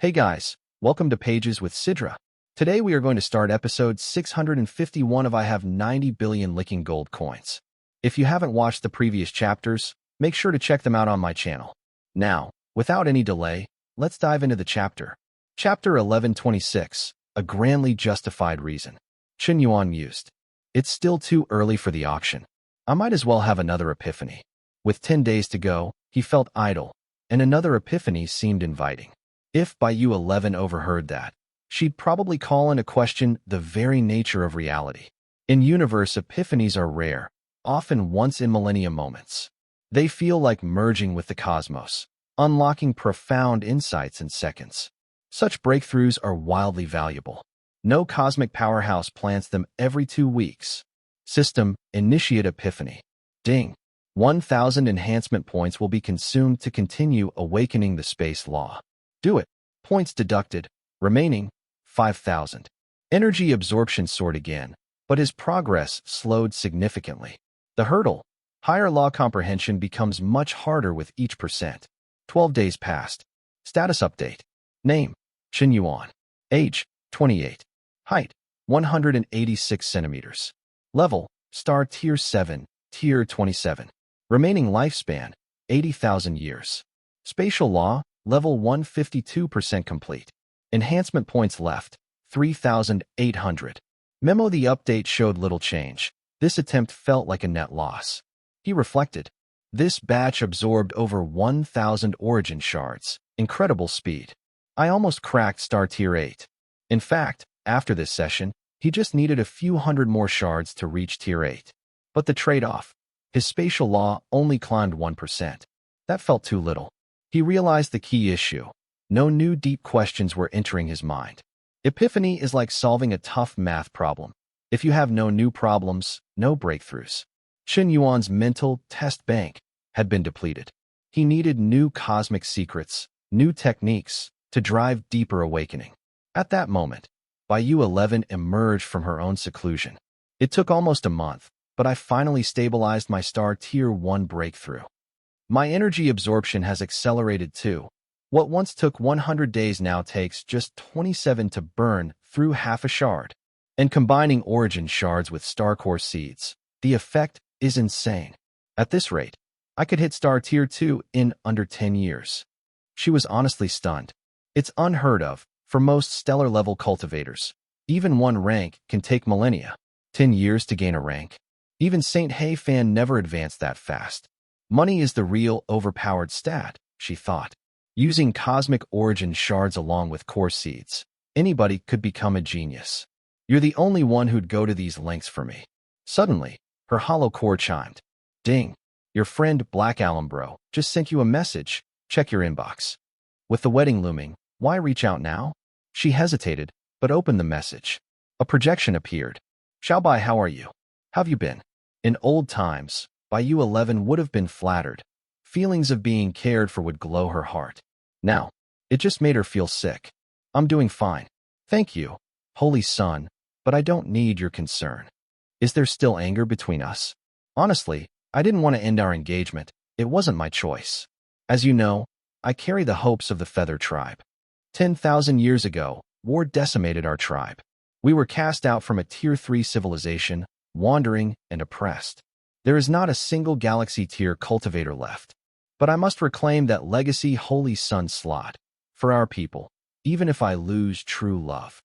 Hey guys, welcome to Pages with Sidra. Today we are going to start episode 651 of I Have 90 Billion Licking Gold Coins. If you haven't watched the previous chapters, make sure to check them out on my channel. Now, without any delay, let's dive into the chapter. Chapter 1126, A Grandly Justified Reason. Qian mused. It's still too early for the auction. I might as well have another epiphany. With 10 days to go, he felt idle, and another epiphany seemed inviting. If Bayou 11 overheard that, she'd probably call into question the very nature of reality. In universe, epiphanies are rare, often once-in-millennia moments. They feel like merging with the cosmos, unlocking profound insights in seconds. Such breakthroughs are wildly valuable. No cosmic powerhouse plants them every 2 weeks. System, initiate epiphany. Ding. 1,000 enhancement points will be consumed to continue awakening the space law. Do it. Points deducted. Remaining, 5,000. Energy absorption soared again, but his progress slowed significantly. The hurdle, higher law comprehension, becomes much harder with each percent. 12 days passed. Status update. Name, Qian. Age, 28. Height, 186 centimeters. Level, Star Tier 7, Tier 27. Remaining lifespan, 80,000 years. Spatial law, level 152% complete. Enhancement points left, 3,800. Memo: the update showed little change. This attempt felt like a net loss. He reflected. This batch absorbed over 1,000 origin shards. Incredible speed. I almost cracked Star Tier 8. In fact, after this session, he just needed a few hundred more shards to reach Tier 8. But the trade-off, his spatial law only climbed 1%. That felt too little. He realized the key issue. No new deep questions were entering his mind. Epiphany is like solving a tough math problem. If you have no new problems, no breakthroughs. Qian's mental test bank had been depleted. He needed new cosmic secrets, new techniques, to drive deeper awakening. At that moment, Bayou 11 emerged from her own seclusion. It took almost a month, but I finally stabilized my Star Tier 1 breakthrough. My energy absorption has accelerated too. What once took 100 days now takes just 27 to burn through half a shard. And combining origin shards with star core seeds, the effect is insane. At this rate, I could hit Star Tier 2 in under 10 years. She was honestly stunned. It's unheard of for most stellar-level cultivators. Even one rank can take millennia. 10 years to gain a rank. Even Saint Hei Fan never advanced that fast. Money is the real overpowered stat, she thought. Using cosmic origin shards along with core seeds, anybody could become a genius. You're the only one who'd go to these lengths for me. Suddenly, her hollow core chimed. Ding. Your friend Black Alambro just sent you a message. Check your inbox. With the wedding looming, why reach out now? She hesitated, but opened the message. A projection appeared. Xiaobai, how are you? How've you been? In old times, Bayou 11 would have been flattered. Feelings of being cared for would glow her heart. Now, it just made her feel sick. I'm doing fine. Thank you, Holy Son, but I don't need your concern. Is there still anger between us? Honestly, I didn't want to end our engagement. It wasn't my choice. As you know, I carry the hopes of the Feather Tribe. 10,000 years ago, war decimated our tribe. We were cast out from a Tier 3 civilization, wandering and oppressed. There is not a single galaxy tier cultivator left. But I must reclaim that legacy Holy Sun slot. For our people, even if I lose true love.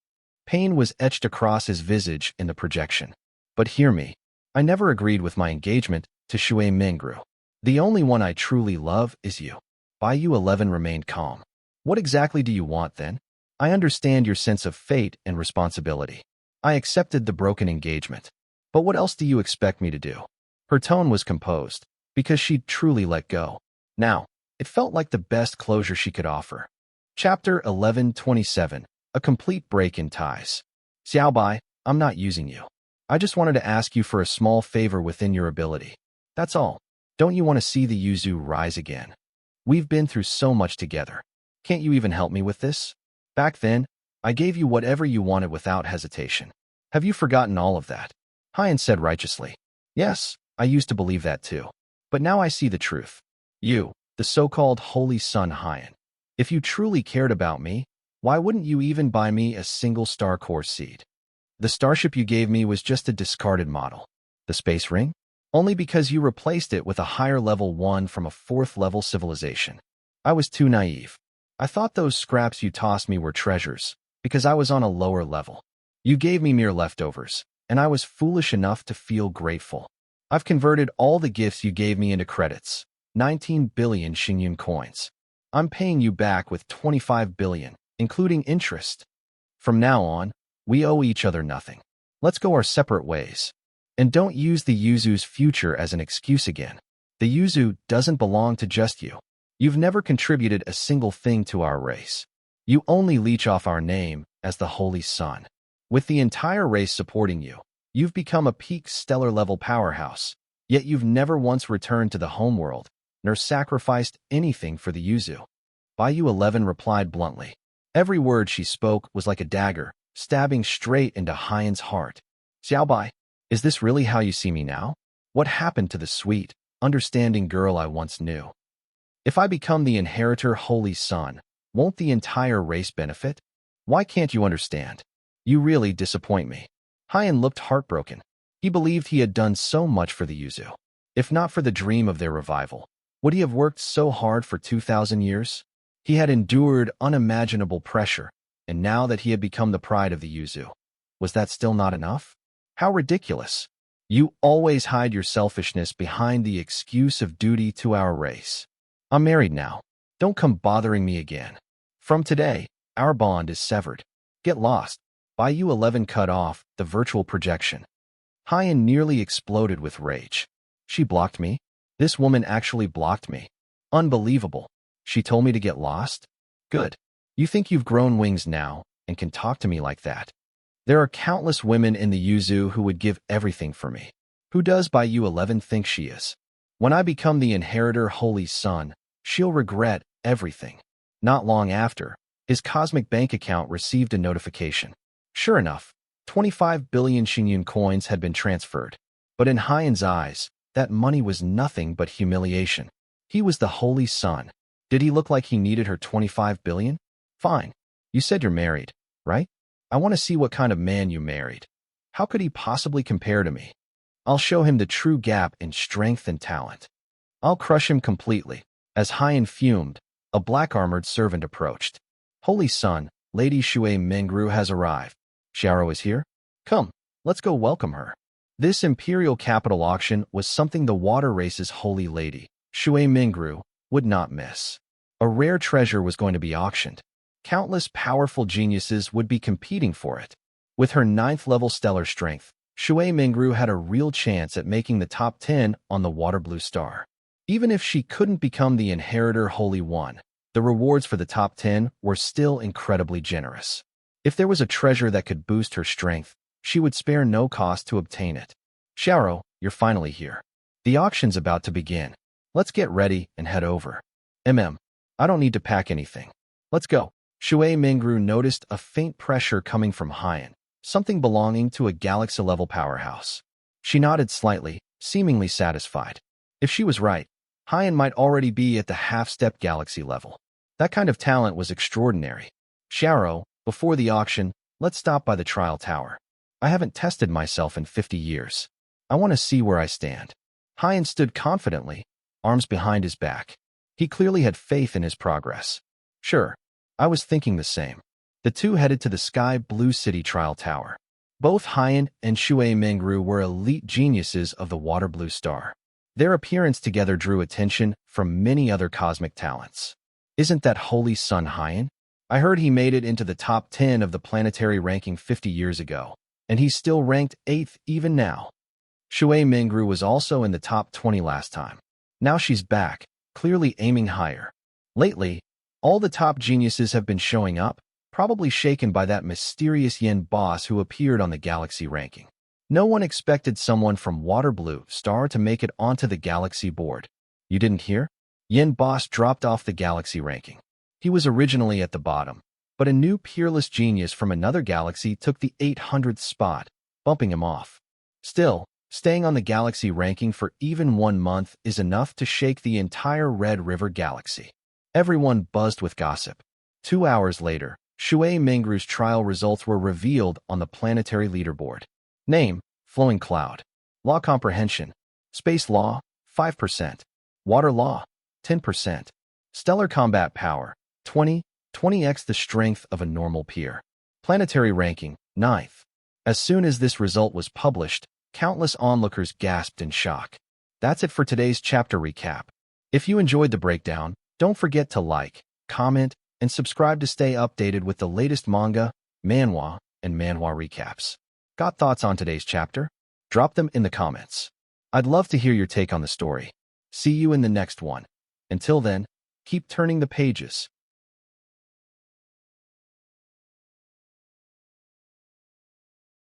Pain was etched across his visage in the projection. But hear me, I never agreed with my engagement to Shui Mingru. The only one I truly love is you. Bayou 11 remained calm. What exactly do you want then? I understand your sense of fate and responsibility. I accepted the broken engagement. But what else do you expect me to do? Her tone was composed, because she'd truly let go. Now, it felt like the best closure she could offer. Chapter 1127, A Complete Break in Ties. Xiaobai, I'm not using you. I just wanted to ask you for a small favor within your ability. That's all. Don't you want to see the Yuzu rise again? We've been through so much together. Can't you even help me with this? Back then, I gave you whatever you wanted without hesitation. Have you forgotten all of that? Hyen said righteously. Yes, I used to believe that too. But now I see the truth. You, the so-called Holy Son Hyen. If you truly cared about me, Why wouldn't you even buy me a single star core seed? The starship you gave me was just a discarded model. The space ring? Only because you replaced it with a higher level one from a 4th level civilization. I was too naive. I thought those scraps you tossed me were treasures, because I was on a lower level. You gave me mere leftovers, and I was foolish enough to feel grateful. I've converted all the gifts you gave me into credits, 19 billion Hyen coins. I'm paying you back with 25 billion, including interest. From now on, we owe each other nothing. Let's go our separate ways. And don't use the Yuzu's future as an excuse again. The Yuzu doesn't belong to just you. You've never contributed a single thing to our race. You only leech off our name as the Holy Sun. With the entire race supporting you, you've become a peak stellar-level powerhouse, yet you've never once returned to the homeworld, nor sacrificed anything for the Yuzu. Baiyu 11 replied bluntly. Every word she spoke was like a dagger, stabbing straight into Hyen's heart. Xiaobai, is this really how you see me now? What happened to the sweet, understanding girl I once knew? If I become the inheritor Holy Sun, won't the entire race benefit? Why can't you understand? You really disappoint me. Hyen looked heartbroken. He believed he had done so much for the Yuzu. If not for the dream of their revival, would he have worked so hard for 2,000 years? He had endured unimaginable pressure, and now that he had become the pride of the Yuzu, was that still not enough? How ridiculous. You always hide your selfishness behind the excuse of duty to our race. I'm married now. Don't come bothering me again. From today, our bond is severed. Get lost. Baiyu 11 cut off the virtual projection. Hyen nearly exploded with rage. She blocked me? This woman actually blocked me. Unbelievable. She told me to get lost? Good. You think you've grown wings now and can talk to me like that? There are countless women in the Yuzu who would give everything for me. Who does Baiyu 11 think she is? When I become the inheritor Holy Sun, she'll regret everything. Not long after, his cosmic bank account received a notification. Sure enough, 25 billion Hyen coins had been transferred. But in Hyen's eyes, that money was nothing but humiliation. He was the Holy Sun. Did he look like he needed her 25 billion? Fine. You said you're married, right? I want to see what kind of man you married. How could he possibly compare to me? I'll show him the true gap in strength and talent. I'll crush him completely. As Hyen fumed, a black-armored servant approached. Holy Sun, Lady Shui Mengru has arrived. Xiao is here? Come, let's go welcome her. This imperial capital auction was something the water race's holy lady, Shui Mengru, would not miss. A rare treasure was going to be auctioned. Countless powerful geniuses would be competing for it. With her 9th-level stellar strength, Shui Mengru had a real chance at making the top 10 on the water blue star. Even if she couldn't become the inheritor Holy One, the rewards for the top 10 were still incredibly generous. If there was a treasure that could boost her strength, she would spare no cost to obtain it. Xiao, you're finally here. The auction's about to begin. Let's get ready and head over. I don't need to pack anything. Let's go. Shui Mengru noticed a faint pressure coming from Hyen, something belonging to a galaxy-level powerhouse. She nodded slightly, seemingly satisfied. If she was right, Hyen might already be at the half-step galaxy level. That kind of talent was extraordinary. Xiao, before the auction, let's stop by the trial tower. I haven't tested myself in 50 years. I want to see where I stand. Hyen stood confidently, arms behind his back. He clearly had faith in his progress. Sure, I was thinking the same. The two headed to the Sky Blue City trial tower. Both Hyen and Shui Mengru were elite geniuses of the water blue star. Their appearance together drew attention from many other cosmic talents. Isn't that Holy Sun Hyen? I heard he made it into the top 10 of the planetary ranking 50 years ago, and he's still ranked 8th even now. Shui Mengru was also in the top 20 last time. Now she's back, clearly aiming higher. Lately, all the top geniuses have been showing up, probably shaken by that mysterious Yen boss who appeared on the galaxy ranking. No one expected someone from Water Blue Star to make it onto the galaxy board. You didn't hear? Yen boss dropped off the galaxy ranking. He was originally at the bottom, but a new peerless genius from another galaxy took the 800th spot, bumping him off. Still, staying on the galaxy ranking for even 1 month is enough to shake the entire Red River galaxy. Everyone buzzed with gossip. 2 hours later, Shui Mengru's trial results were revealed on the planetary leaderboard. Name, Flowing Cloud. Law Comprehension. Space Law, 5%. Water Law, 10%. Stellar Combat Power, 20x the strength of a normal peer. Planetary Ranking, 9th. As soon as this result was published, countless onlookers gasped in shock. That's it for today's chapter recap. If you enjoyed the breakdown, don't forget to like, comment, and subscribe to stay updated with the latest manga, manhwa, and manhwa recaps. Got thoughts on today's chapter? Drop them in the comments. I'd love to hear your take on the story. See you in the next one. Until then, keep turning the pages.